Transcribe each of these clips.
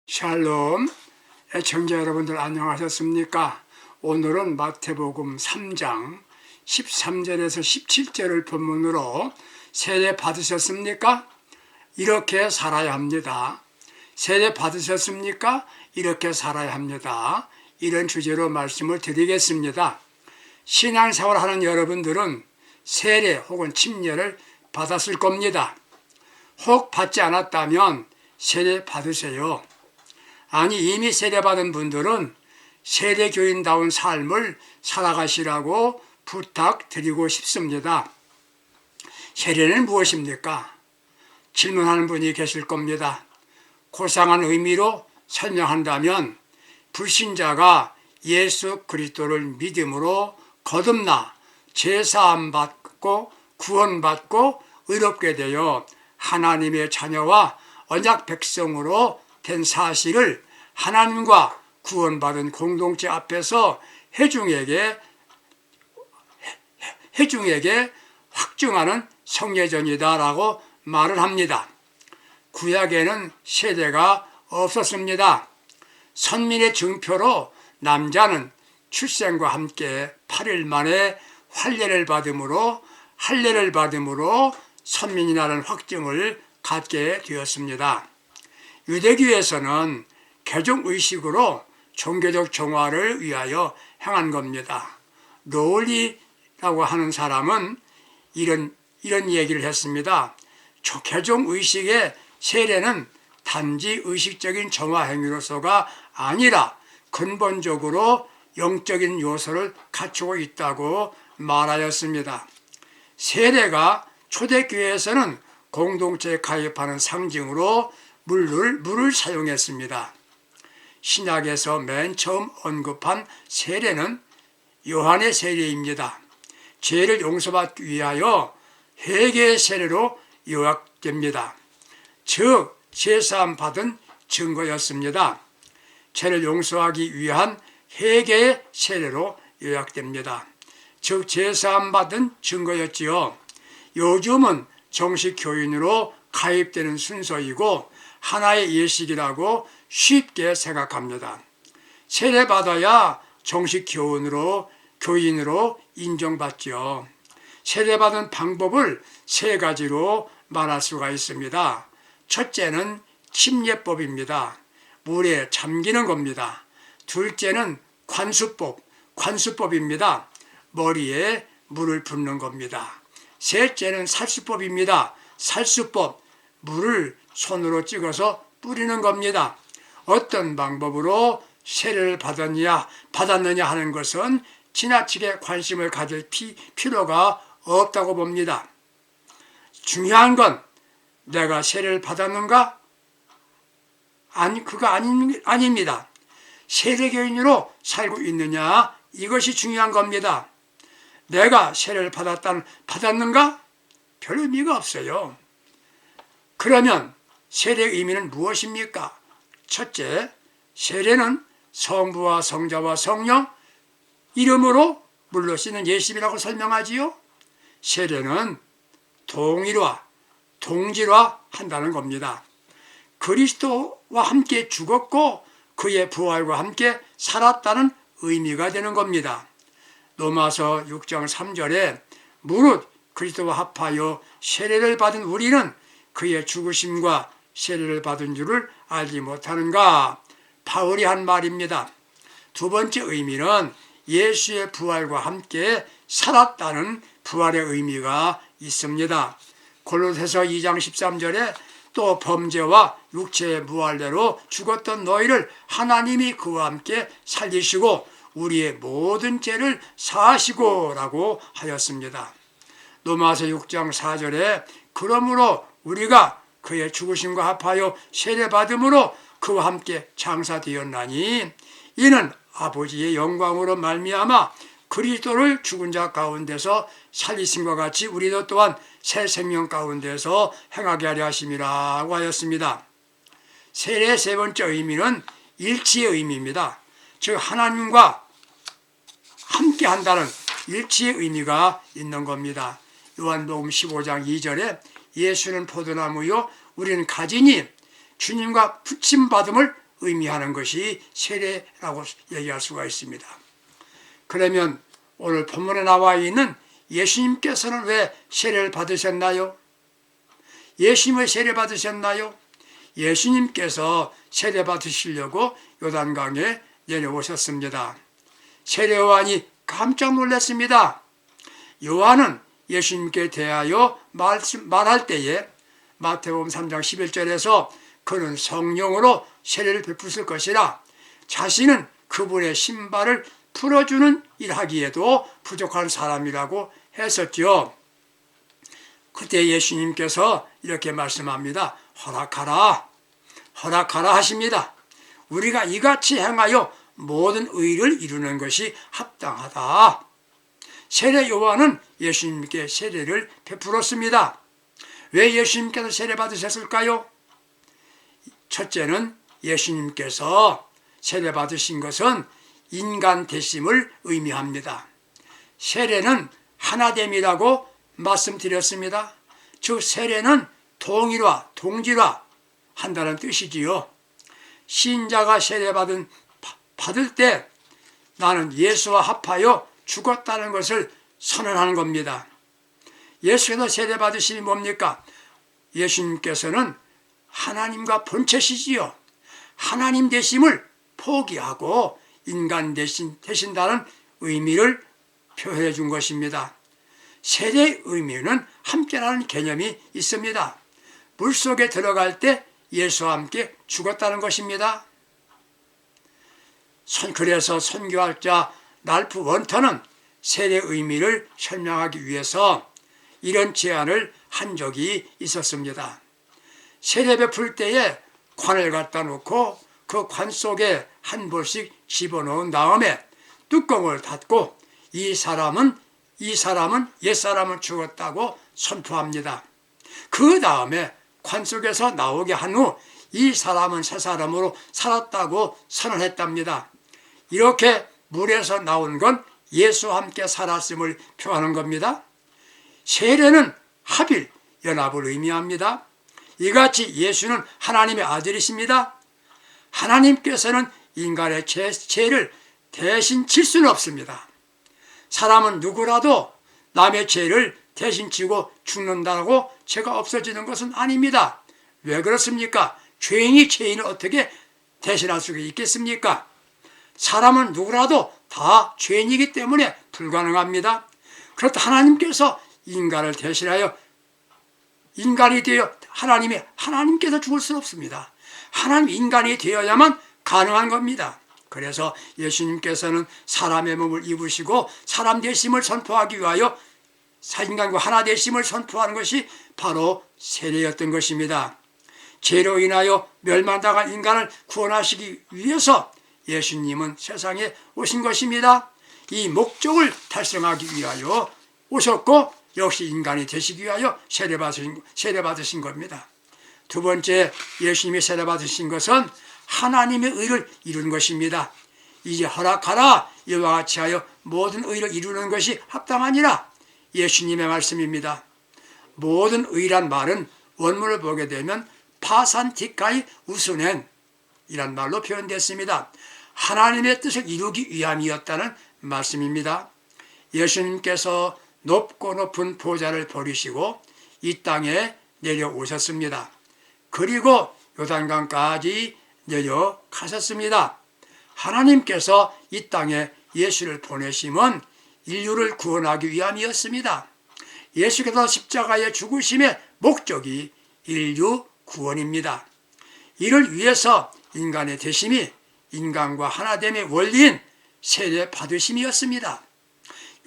샬롬, 애청자 여러분들 안녕하셨습니까? 오늘은 마태복음 3장 13절에서 17절을 본문으로 세례 받으셨습니까? 이렇게 살아야 합니다. 세례 받으셨습니까? 이렇게 살아야 합니다. 이런 주제로 말씀을 드리겠습니다. 신앙생활 하는 여러분들은 세례 혹은 침례를 받았을 겁니다. 혹 받지 않았다면 세례 받으세요. 아니, 이미 세례받은 분들은 세례교인다운 삶을 살아가시라고 부탁드리고 싶습니다. 세례는 무엇입니까? 질문하는 분이 계실 겁니다. 고상한 의미로 설명한다면 불신자가 예수 그리스도를 믿음으로 거듭나 제사함 받고 구원받고 의롭게 되어 하나님의 자녀와 언약 백성으로 된 사실을 하나님과 구원받은 공동체 앞에서 회중에게 확증하는 성례전이다라고 말을 합니다. 구약에는 세례가 없었습니다. 선민의 증표로 남자는 출생과 함께 8일 만에 할례를 받음으로 선민이라는 확증을 갖게 되었습니다. 유대교에서는 개종의식으로 종교적 정화를 위하여 행한 겁니다. 로울리라고 하는 사람은 이런 얘기를 했습니다. 개종의식의 세례는 단지 의식적인 정화 행위로서가 아니라 근본적으로 영적인 요소를 갖추고 있다고 말하였습니다. 세례가 초대교회에서는 공동체에 가입하는 상징으로 물을 사용했습니다. 신약에서 맨 처음 언급한 세례는 요한의 세례입니다. 죄를 용서받기 위하여 회개의 세례로 요약됩니다. 즉 제사함 받은 증거였습니다. 죄를 용서하기 위한 회개의 세례로 요약됩니다. 즉 제사함 받은 증거였지요. 요즘은 정식 교인으로 가입되는 순서이고 하나의 예식이라고 쉽게 생각합니다. 세례받아야 정식 교인으로 인정받죠. 세례받은 방법을 세 가지로 말할 수가 있습니다. 첫째는 침례법입니다. 물에 잠기는 겁니다. 둘째는 관수법입니다. 머리에 물을 붓는 겁니다. 셋째는 살수법입니다. 살수법, 물을 손으로 찍어서 뿌리는 겁니다. 어떤 방법으로 세례를 받았느냐 하는 것은 지나치게 관심을 가질 필요가 없다고 봅니다. 중요한 건 내가 세례를 받았는가? 그거 아닙니다. 세례교인으로 살고 있느냐? 이것이 중요한 겁니다. 내가 세례를 받았는가? 별 의미가 없어요. 그러면 세례의 의미는 무엇입니까? 첫째, 세례는 성부와 성자와 성령 이름으로 물로 씻는 예식이라고 설명하지요. 세례는 동질화 한다는 겁니다. 그리스도와 함께 죽었고 그의 부활과 함께 살았다는 의미가 되는 겁니다. 로마서 6장 3절에 무릇 그리스도와 합하여 세례를 받은 우리는 그의 죽으심과 세례를 받은 줄을 알지 못하는가? 바울이 한 말입니다. 두 번째 의미는 예수의 부활과 함께 살았다는 부활의 의미가 있습니다. 골로새서 2장 13절에 또 범죄와 육체의 무할례로 죽었던 너희를 하나님이 그와 함께 살리시고 우리의 모든 죄를 사하시고 라고 하였습니다. 로마서 6장 4절에 그러므로 우리가 그의 죽으심과 합하여 세례받음으로 그와 함께 장사되었나니 이는 아버지의 영광으로 말미암아 그리스도를 죽은 자 가운데서 살리심과 같이 우리도 또한 새 생명 가운데서 행하게 하려 하심이라고 하였습니다. 세례의 세 번째 의미는 일치의 의미입니다. 즉 하나님과 함께 한다는 일치의 의미가 있는 겁니다. 요한복음 15장 2절에 예수는 포도나무요 우리는 가지니 주님과 붙임받음을 의미하는 것이 세례라고 얘기할 수가 있습니다. 그러면 오늘 본문에 나와 있는 예수님께서는 왜 세례를 받으셨나요? 예수님의 세례 받으셨나요? 예수님께서 세례 받으시려고 요단강에 내려오셨습니다. 세례 요한이 깜짝 놀랐습니다. 요한은 예수님께 대하여 말할 때에 마태복음 3장 11절에서 그는 성령으로 세례를 베푸실 것이라 자신은 그분의 신발을 풀어주는 일하기에도 부족한 사람이라고 했었죠. 그때 예수님께서 이렇게 말씀합니다. 허락하라 하십니다. 우리가 이같이 행하여 모든 의를 이루는 것이 합당하다. 세례 요한은 예수님께 세례를 베풀었습니다. 왜 예수님께서 세례 받으셨을까요? 첫째는 예수님께서 세례 받으신 것은 인간 되심을 의미합니다. 세례는 하나됨이라고 말씀드렸습니다. 즉 세례는 동일화, 동질화 한다는 뜻이지요. 신자가 세례 받을 때 나는 예수와 합하여 죽었다는 것을 선언하는 겁니다. 예수께서 세례 받으심이 뭡니까? 예수님께서는 하나님과 본체시지요. 하나님 되심을 포기하고 인간 되신다는 의미를 표현해 준 것입니다. 세례의 의미는 함께라는 개념이 있습니다. 물속에 들어갈 때 예수와 함께 죽었다는 것입니다. 그래서 선교학자 랄프 원터는 세례의 의미를 설명하기 위해서 이런 제안을 한 적이 있었습니다. 세례 베풀 때에 관을 갖다 놓고 그 관 속에 한 볼씩 집어넣은 다음에 뚜껑을 닫고 이 사람은 옛사람은 죽었다고 선포합니다. 그 다음에 관 속에서 나오게 한 후 이 사람은 새 사람으로 살았다고 선언했답니다. 이렇게 물에서 나온 건 예수와 함께 살았음을 표하는 겁니다. 세례는 합일, 연합을 의미합니다. 이같이 예수는 하나님의 아들이십니다. 하나님께서는 인간의 죄를 대신 질 수는 없습니다. 사람은 누구라도 남의 죄를 대신 지고 죽는다고 죄가 없어지는 것은 아닙니다. 왜 그렇습니까? 죄인이 죄인을 어떻게 대신할 수가 있겠습니까? 사람은 누구라도 다 죄인이기 때문에 불가능합니다. 그렇다 하나님께서 인간을 대신하여 인간이 되어 하나님께서 죽을 수는 없습니다. 하나님 인간이 되어야만 가능한 겁니다. 그래서 예수님께서는 사람의 몸을 입으시고 사람 되심을 선포하기 위하여 인간과 하나 되심을 선포하는 것이 바로 세례였던 것입니다. 죄로 인하여 멸망당한 인간을 구원하시기 위해서 예수님은 세상에 오신 것입니다. 이 목적을 달성하기 위하여 오셨고 역시 인간이 되시기 위하여 세례 받으신 겁니다. 두 번째, 예수님이 세례 받으신 것은 하나님의 의를 이루는 것입니다. 이제 허락하라 이와 같이 하여 모든 의를 이루는 것이 합당하니라. 예수님의 말씀입니다. 모든 의란 말은 원문을 보게 되면 파산티카이 우스넨 이란 말로 표현됐습니다. 하나님의 뜻을 이루기 위함이었다는 말씀입니다. 예수님께서 높고 높은 보좌를 버리시고 이 땅에 내려오셨습니다. 그리고 요단강까지 내려가셨습니다. 하나님께서 이 땅에 예수를 보내심은 인류를 구원하기 위함이었습니다. 예수께서 십자가의 죽으심의 목적이 인류 구원입니다. 이를 위해서 인간의 되심이 인간과 하나됨의 원리인 세례 받으심이었습니다.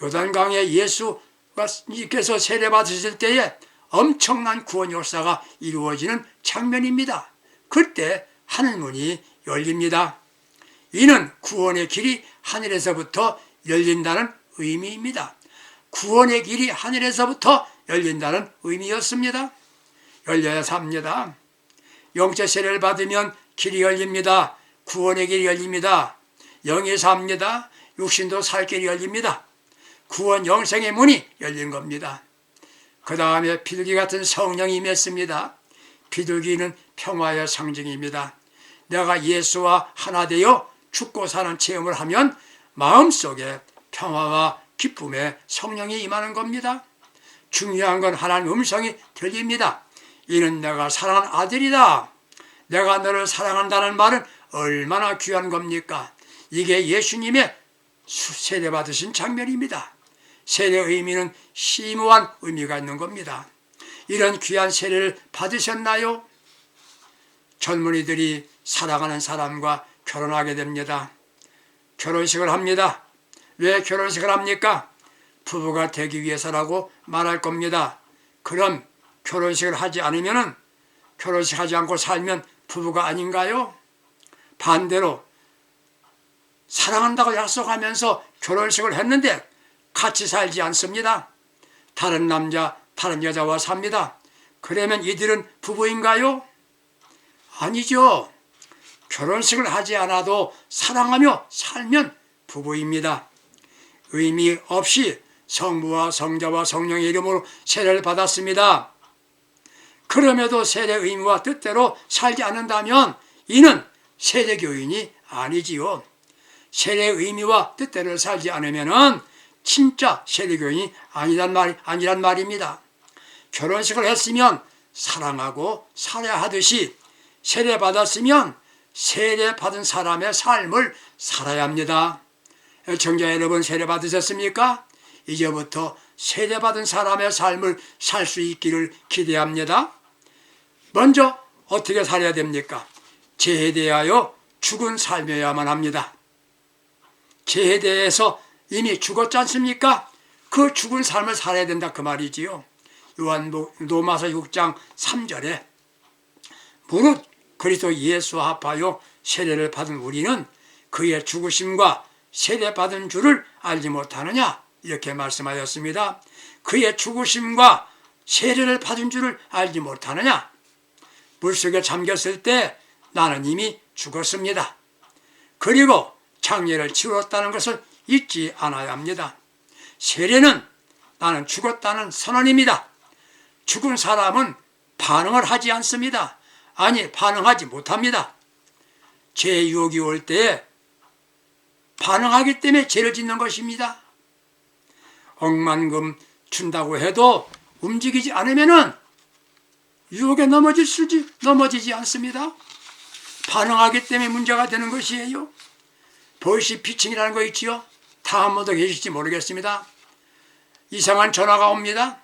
요단강에 예수께서 세례 받으실 때에 엄청난 구원 역사가 이루어지는 장면입니다. 그때 하늘문이 열립니다. 이는 구원의 길이 하늘에서부터 열린다는 의미입니다. 구원의 길이 하늘에서부터 열린다는 의미였습니다. 열려야 삽니다. 영적 세례를 받으면 길이 열립니다. 구원의 길이 열립니다. 영이 삽니다. 육신도 살 길이 열립니다. 구원 영생의 문이 열린 겁니다. 그 다음에 비둘기 같은 성령이 임했습니다. 비둘기는 평화의 상징입니다. 내가 예수와 하나 되어 죽고 사는 체험을 하면 마음속에 평화와 기쁨의 성령이 임하는 겁니다. 중요한 건 하나님 음성이 들립니다. 이는 내가 사랑하는 아들이다. 내가 너를 사랑한다는 말은 얼마나 귀한 겁니까? 이게 예수님의 세례받으신 장면입니다. 세례의 의미는 심오한 의미가 있는 겁니다. 이런 귀한 세례를 받으셨나요? 젊은이들이 사랑하는 사람과 결혼하게 됩니다. 결혼식을 합니다. 왜 결혼식을 합니까? 부부가 되기 위해서라고 말할 겁니다. 그럼 결혼식을 하지 않으면, 결혼식 하지 않고 살면 부부가 아닌가요? 반대로 사랑한다고 약속하면서 결혼식을 했는데 같이 살지 않습니다. 다른 남자, 다른 여자와 삽니다. 그러면 이들은 부부인가요? 아니죠. 결혼식을 하지 않아도 사랑하며 살면 부부입니다. 의미 없이 성부와 성자와 성령의 이름으로 세례를 받았습니다. 그럼에도 세례 의미와 뜻대로 살지 않는다면 이는 세례교인이 아니지요. 세례 의미와 뜻대로 살지 않으면 진짜 세례교인이 아니란 말입니다. 결혼식을 했으면 사랑하고 살아야 하듯이 세례받았으면 세례받은 사람의 삶을 살아야 합니다. 청자 여러분, 세례받으셨습니까? 이제부터 세례받은 사람의 삶을 살 수 있기를 기대합니다. 먼저 어떻게 살아야 됩니까? 제대하여 죽은 삶이어야만 합니다. 제대해서 이미 죽었지 않습니까? 그 죽은 삶을 살아야 된다 그 말이지요. 로마서 6장 3절에 무릇 그리스도 예수와 합하여 세례를 받은 우리는 그의 죽으심과 세례받은 줄을 알지 못하느냐, 이렇게 말씀하였습니다. 그의 죽으심과 세례를 받은 줄을 알지 못하느냐. 물속에 잠겼을 때 나는 이미 죽었습니다. 그리고 장례를 치렀다는 것을 잊지 않아야 합니다. 세례는 나는 죽었다는 선언입니다. 죽은 사람은 반응을 하지 않습니다. 아니, 반응하지 못합니다. 죄 유혹이 올 때 반응하기 때문에 죄를 짓는 것입니다. 억만금 준다고 해도 움직이지 않으면 유혹에 넘어지지 않습니다. 반응하기 때문에 문제가 되는 것이에요. 보이스피싱이라는 거 있지요? 다 한 번도 계실지 모르겠습니다. 이상한 전화가 옵니다.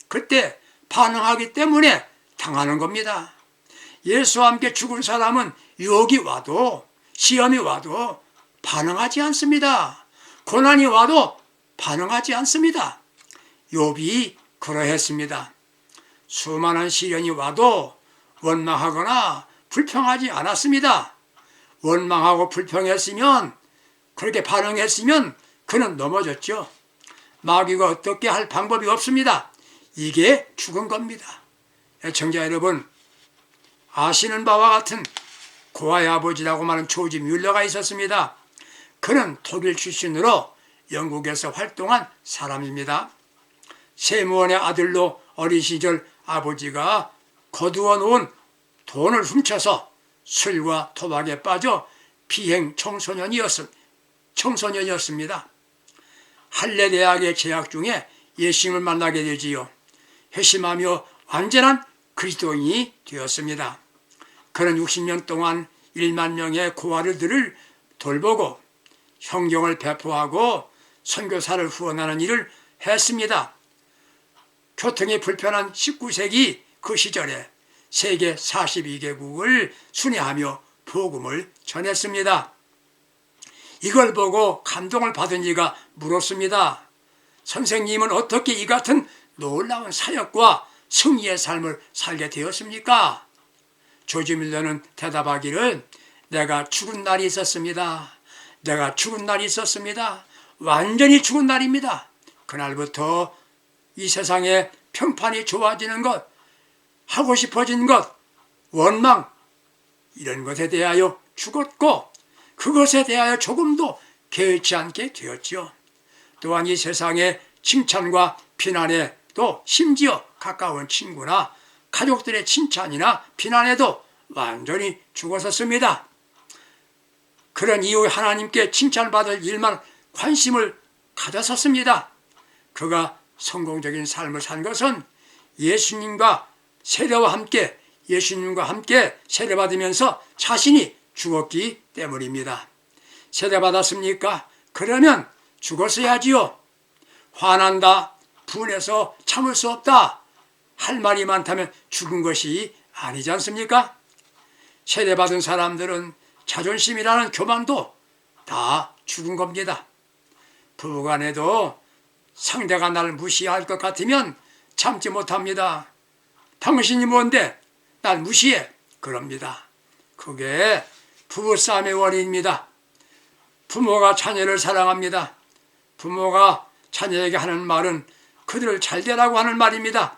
그때 반응하기 때문에 당하는 겁니다. 예수와 함께 죽은 사람은 유혹이 와도 시험이 와도 반응하지 않습니다. 고난이 와도 반응하지 않습니다. 욥이 그러했습니다. 수많은 시련이 와도 원망하거나 불평하지 않았습니다. 원망하고 불평했으면, 그렇게 반응했으면 그는 넘어졌죠. 마귀가 어떻게 할 방법이 없습니다. 이게 죽은 겁니다. 애청자 여러분, 아시는 바와 같은 고아의 아버지라고 말하는 조지 뮬러가 있었습니다. 그는 독일 출신으로 영국에서 활동한 사람입니다. 세무원의 아들로 어린 시절 아버지가 거두어 놓은 돈을 훔쳐서 술과 도박에 빠져 비행 청소년이었습니다. 할레 대학에 재학 중에 예수님을 만나게 되지요. 회심하며 완전한 그리스도인이 되었습니다. 그는 60년 동안 1만 명의 고아들을 돌보고 성경을 배포하고 선교사를 후원하는 일을 했습니다. 교통이 불편한 19세기 그 시절에 세계 42개국을 순회하며 복음을 전했습니다. 이걸 보고 감동을 받은 이가 물었습니다. 선생님은 어떻게 이 같은 놀라운 사역과 승리의 삶을 살게 되었습니까? 조지 밀러는 대답하기를, 내가 죽은 날이 있었습니다. 내가 죽은 날이 있었습니다. 완전히 죽은 날입니다. 그날부터 이 세상에 평판이 좋아지는 것, 하고 싶어진 것, 원망, 이런 것에 대하여 죽었고 그것에 대하여 조금도 개의치 않게 되었지요. 또한 이 세상의 칭찬과 비난에 또 심지어 가까운 친구나 가족들의 칭찬이나 비난에도 완전히 죽었었습니다. 그런 이후 하나님께 칭찬받을 일만 관심을 가졌었습니다. 그가 성공적인 삶을 산 것은 예수님과 함께 세례받으면서 자신이 죽었기 때문입니다. 세례받았습니까? 그러면 죽었어야지요. 화난다, 분해서 참을 수 없다, 할 말이 많다면 죽은 것이 아니지 않습니까? 세례받은 사람들은 자존심이라는 교만도 다 죽은 겁니다. 부부간에도 상대가 나를 무시할 것 같으면 참지 못합니다. 당신이 뭔데 날 무시해? 그럽니다. 그게 부부싸움의 원인입니다. 부모가 자녀를 사랑합니다. 부모가 자녀에게 하는 말은 그들을 잘되라고 하는 말입니다.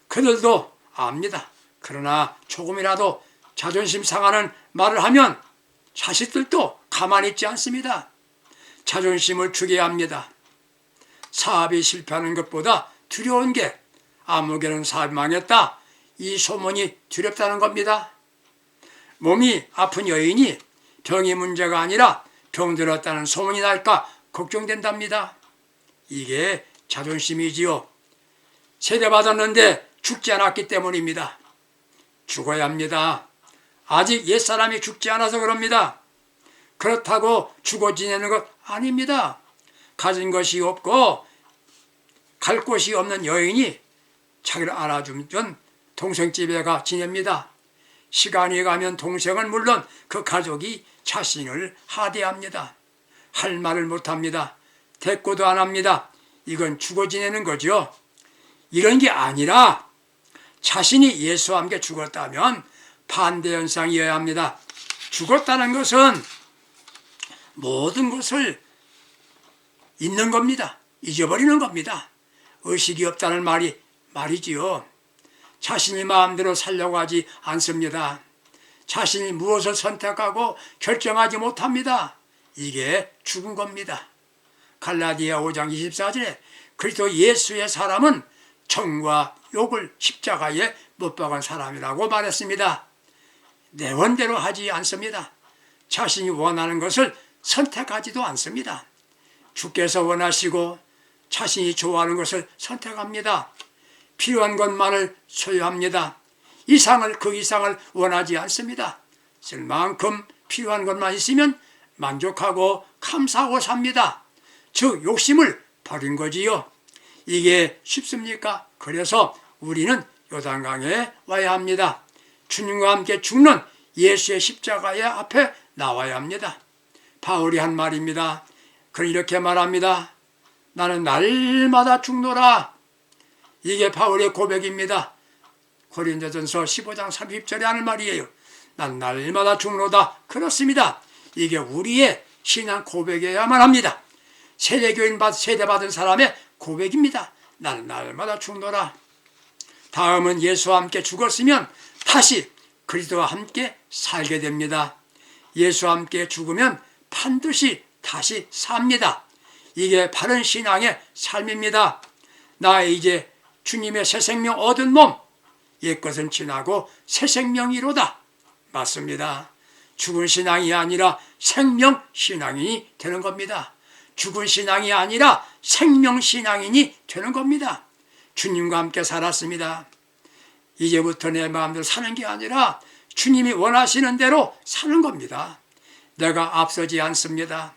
그들도 압니다. 그러나 조금이라도 자존심 상하는 말을 하면 자식들도 가만히 있지 않습니다. 자존심을 죽여야 합니다. 사업이 실패하는 것보다 두려운 게 아무개는 사업이 망했다, 이 소문이 두렵다는 겁니다. 몸이 아픈 여인이 병이 문제가 아니라 병들었다는 소문이 날까 걱정된답니다. 이게 자존심이지요. 세례받았는데 죽지 않았기 때문입니다. 죽어야 합니다. 아직 옛사람이 죽지 않아서 그럽니다. 그렇다고 죽어 지내는 것 아닙니다. 가진 것이 없고 갈 곳이 없는 여인이 자기를 안아주면 동생집에 가 지냅니다. 시간이 가면 동생은 물론 그 가족이 자신을 하대합니다. 할 말을 못합니다. 대꾸도 안 합니다. 이건 죽어 지내는 거죠. 이런 게 아니라 자신이 예수와 함께 죽었다면 반대 현상이어야 합니다. 죽었다는 것은 모든 것을 잊는 겁니다. 잊어버리는 겁니다. 의식이 없다는 말이지요. 자신이 마음대로 살려고 하지 않습니다. 자신이 무엇을 선택하고 결정하지 못합니다. 이게 죽은 겁니다. 갈라디아 5장 24절에 그리스도 예수의 사람은 정과 욕을 십자가에 못 박은 사람이라고 말했습니다. 내 원대로 하지 않습니다. 자신이 원하는 것을 선택하지도 않습니다. 주께서 원하시고 자신이 좋아하는 것을 선택합니다. 필요한 것만을 소유합니다. 그 이상을 원하지 않습니다. 쓸 만큼 필요한 것만 있으면 만족하고 감사하고 삽니다. 즉 욕심을 버린 거지요. 이게 쉽습니까? 그래서 우리는 요단강에 와야 합니다. 주님과 함께 죽는 예수의 십자가의 앞에 나와야 합니다. 바울이 한 말입니다. 그는 이렇게 말합니다. 나는 날마다 죽노라. 이게 바울의 고백입니다. 고린도전서 15장 30절에 하는 말이에요. 난 날마다 죽노다. 그렇습니다. 이게 우리의 신앙 고백이어야만 합니다. 세대받은 사람의 고백입니다. 나는 날마다 죽노라. 다음은 예수와 함께 죽었으면 다시 그리스도와 함께 살게 됩니다. 예수와 함께 죽으면 반드시 다시 삽니다. 이게 바른 신앙의 삶입니다. 나 이제 주님의 새 생명 얻은 몸, 옛것은 지나고 새 생명이로다. 맞습니다. 죽은 신앙이 아니라 생명 신앙인이 되는 겁니다. 죽은 신앙이 아니라 생명 신앙인이 되는 겁니다. 주님과 함께 살았습니다. 이제부터 내 마음대로 사는 게 아니라 주님이 원하시는 대로 사는 겁니다. 내가 앞서지 않습니다.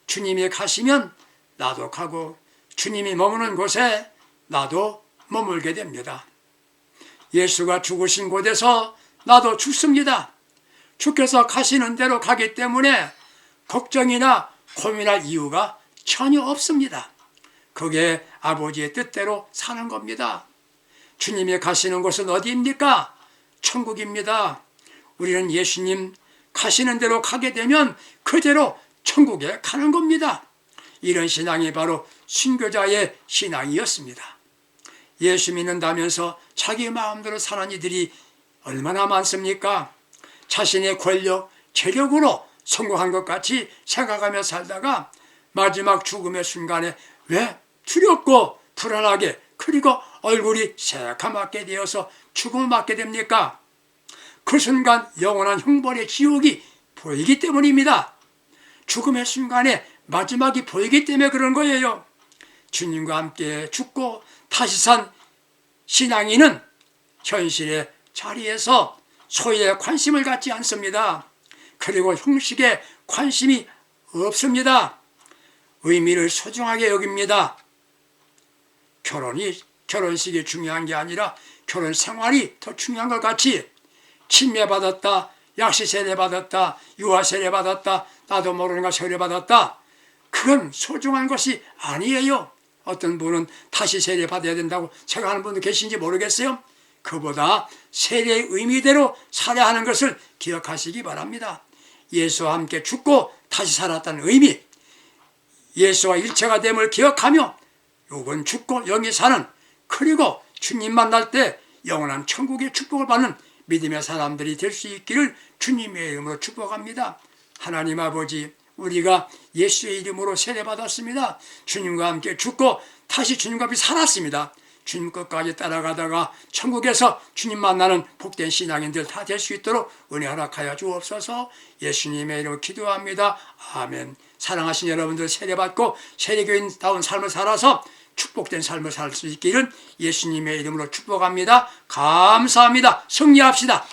주님이 가시면 나도 가고 주님이 머무는 곳에 나도 머물게 됩니다. 예수가 죽으신 곳에서 나도 죽습니다. 주께서 가시는 대로 가기 때문에 걱정이나 고민할 이유가 전혀 없습니다. 그게 아버지의 뜻대로 사는 겁니다. 주님이 가시는 곳은 어디입니까? 천국입니다. 우리는 예수님 가시는 대로 가게 되면 그대로 천국에 가는 겁니다. 이런 신앙이 바로 순교자의 신앙이었습니다. 예수 믿는다면서 자기 마음대로 사는 이들이 얼마나 많습니까? 자신의 권력, 재력으로 성공한 것 같이 생각하며 살다가 마지막 죽음의 순간에 왜 두렵고 불안하게 그리고 얼굴이 새카맣게 되어서 죽음을 맞게 됩니까? 그 순간 영원한 형벌의 지옥이 보이기 때문입니다. 죽음의 순간에 마지막이 보이기 때문에 그런 거예요. 주님과 함께 죽고 다시 산 신앙인은 현실의 자리에서 소유에 관심을 갖지 않습니다. 그리고 형식에 관심이 없습니다. 의미를 소중하게 여깁니다. 결혼식이 중요한 게 아니라 결혼 생활이 더 중요한 것 같이 침례받았다, 약시 세례받았다, 유아 세례받았다, 나도 모르는 가 세례받았다. 그건 소중한 것이 아니에요. 어떤 분은 다시 세례받아야 된다고 생각하는 분도 계신지 모르겠어요. 그보다 세례의 의미대로 살아하는 것을 기억하시기 바랍니다. 예수와 함께 죽고 다시 살았다는 의미, 예수와 일체가 됨을 기억하며 육은 죽고 영이 사는, 그리고 주님 만날 때 영원한 천국의 축복을 받는 믿음의 사람들이 될 수 있기를 주님의 이름으로 축복합니다. 하나님 아버지, 우리가 예수의 이름으로 세례받았습니다. 주님과 함께 죽고 다시 주님과 함께 살았습니다. 주님 끝까지 따라가다가 천국에서 주님 만나는 복된 신앙인들 다 될 수 있도록 은혜 허락하여 주옵소서. 예수님의 이름으로 기도합니다. 아멘. 사랑하신 여러분들, 세례받고 세례교인다운 삶을 살아서 축복된 삶을 살 수 있기를 예수님의 이름으로 축복합니다. 감사합니다. 승리합시다.